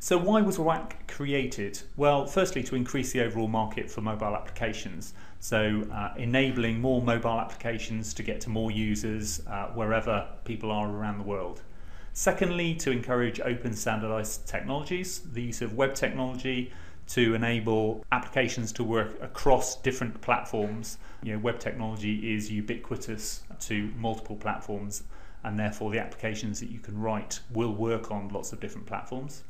So why was WAC created? Well, firstly, to increase the overall market for mobile applications. So enabling more mobile applications to get to more users wherever people are around the world. Secondly, to encourage open standardized technologies, the use of web technology to enable applications to work across different platforms. Web technology is ubiquitous to multiple platforms, and therefore the applications that you can write will work on lots of different platforms.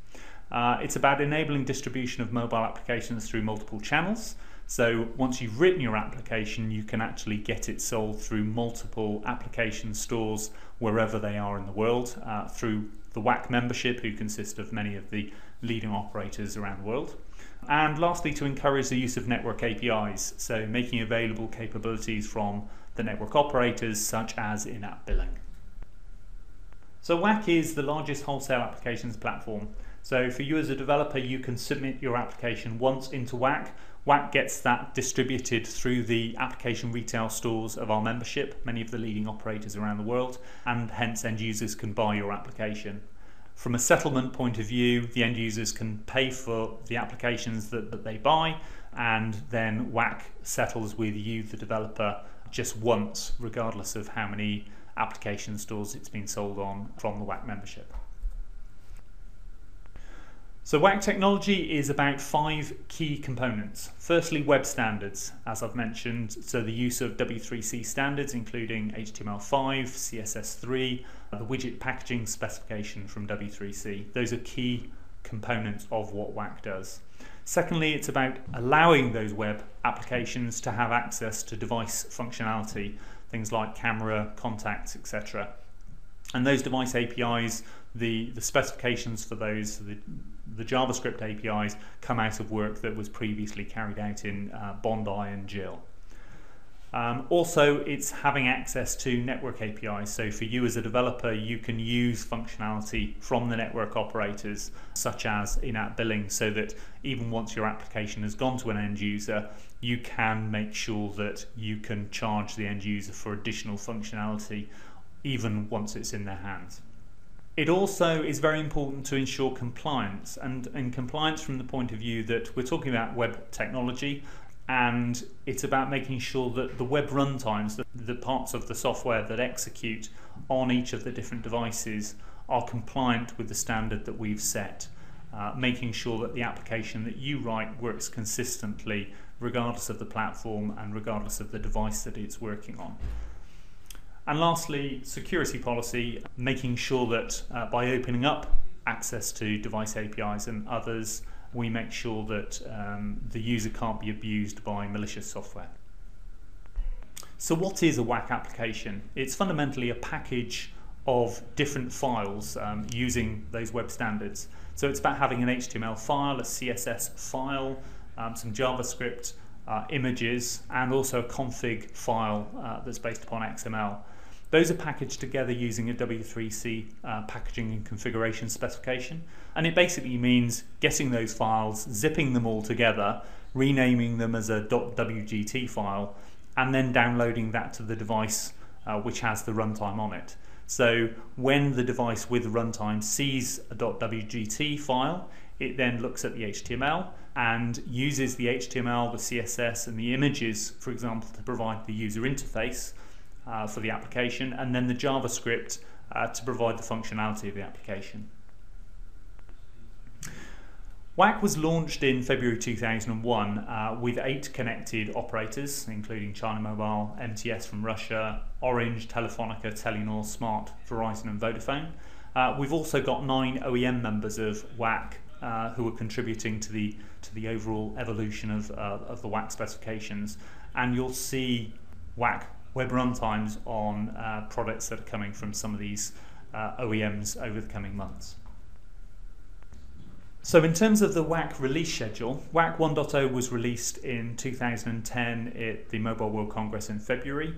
It's about enabling distribution of mobile applications through multiple channels. So once you've written your application, you can actually get it sold through multiple application stores wherever they are in the world, through the WAC membership, who consist of many of the leading operators around the world. And lastly, to encourage the use of network APIs, so making available capabilities from the network operators, such as in-app billing. So WAC is the largest wholesale applications platform. So for you as a developer, you can submit your application once into WAC. WAC gets that distributed through the application retail stores of our membership, many of the leading operators around the world, and hence end users can buy your application. From a settlement point of view, the end users can pay for the applications that they buy, and then WAC settles with you, the developer, just once, regardless of how many application stores it's been sold on from the WAC membership. So WAC technology is about 5 key components. Firstly, web standards, as I've mentioned, so the use of W3C standards, including HTML5, CSS3, the widget packaging specification from W3C. Those are key components of what WAC does. Secondly, it's about allowing those web applications to have access to device functionality, things like camera, contacts, etc. And those device APIs, the specifications for those, the JavaScript APIs, come out of work that was previously carried out in Bondi and Jill. Also, it's having access to network APIs. So for you as a developer, you can use functionality from the network operators, such as in-app billing, so that even once your application has gone to an end user, you can make sure that you can charge the end user for additional functionality, even once it's in their hands. It also is very important to ensure compliance, and compliance from the point of view that we're talking about web technology, and it's about making sure that the web runtimes, the parts of the software that execute on each of the different devices, are compliant with the standard that we've set, making sure that the application that you write works consistently regardless of the platform and regardless of the device that it's working on. And lastly, security policy, making sure that by opening up access to device APIs and others, we make sure that the user can't be abused by malicious software. So what is a WAC application? It's fundamentally a package of different files using those web standards. So it's about having an HTML file, a CSS file, some JavaScript images, and also a config file that's based upon XML. Those are packaged together using a W3C packaging and configuration specification, and it basically means getting those files, zipping them all together, renaming them as a .wgt file, and then downloading that to the device which has the runtime on it. So when the device with the runtime sees a .wgt file, it then looks at the HTML and uses the HTML, the CSS, and the images, for example, to provide the user interface for the application, and then the JavaScript to provide the functionality of the application. WAC was launched in February 2001 with 8 connected operators, including China Mobile, MTS from Russia, Orange, Telefonica, Telenor, Smart, Verizon and Vodafone. We've also got 9 OEM members of WAC who are contributing to the overall evolution of the WAC specifications, and you'll see WAC web runtimes on products that are coming from some of these OEMs over the coming months. So in terms of the WAC release schedule, WAC 1.0 was released in 2010 at the Mobile World Congress in February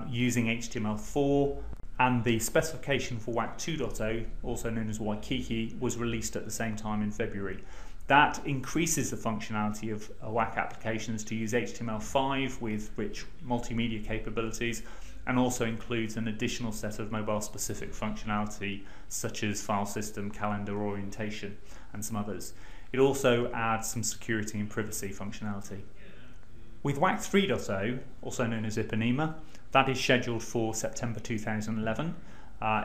using HTML4, and the specification for WAC 2.0, also known as Waikiki, was released at the same time in February. That increases the functionality of WAC applications to use HTML5 with rich multimedia capabilities, and also includes an additional set of mobile specific functionality such as file system, calendar orientation and some others. It also adds some security and privacy functionality. With WAC 3.0, also known as Ipanema, that is scheduled for September 2011.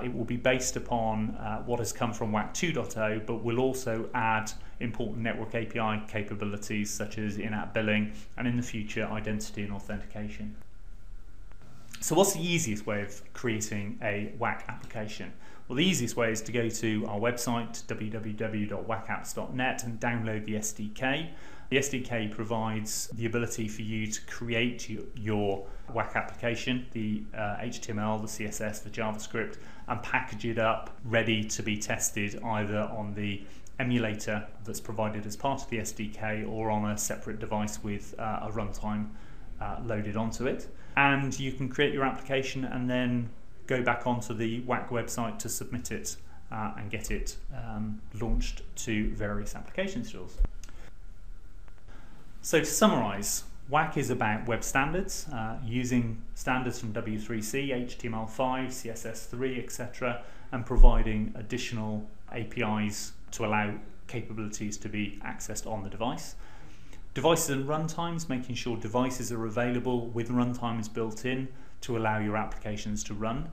It will be based upon what has come from WAC 2.0, but will also add important network API capabilities such as in-app billing and in the future identity and authentication. So what's the easiest way of creating a WAC application? Well, the easiest way is to go to our website www.wacapps.net and download the SDK. The SDK provides the ability for you to create your WAC application, the HTML, the CSS, the JavaScript, and package it up ready to be tested either on the emulator that's provided as part of the SDK or on a separate device with a runtime loaded onto it. And you can create your application and then go back onto the WAC website to submit it and get it launched to various application stores. So to summarise, WAC is about web standards, using standards from W3C, HTML5, CSS3, etc., and providing additional APIs to allow capabilities to be accessed on the device. Devices and runtimes, making sure devices are available with runtimes built in to allow your applications to run.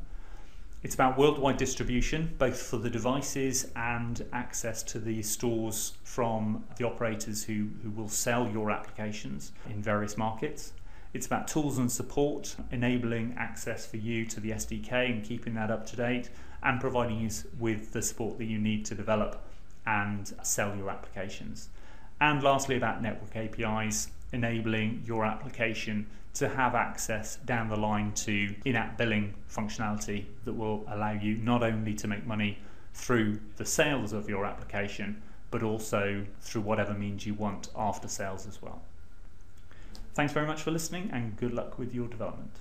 It's about worldwide distribution, both for the devices and access to the stores from the operators who will sell your applications in various markets. It's about tools and support, enabling access for you to the SDK and keeping that up to date, and providing you with the support that you need to develop and sell your applications. And lastly, about network APIs, enabling your application to have access down the line to in-app billing functionality that will allow you not only to make money through the sales of your application, but also through whatever means you want after sales as well. Thanks very much for listening and good luck with your development.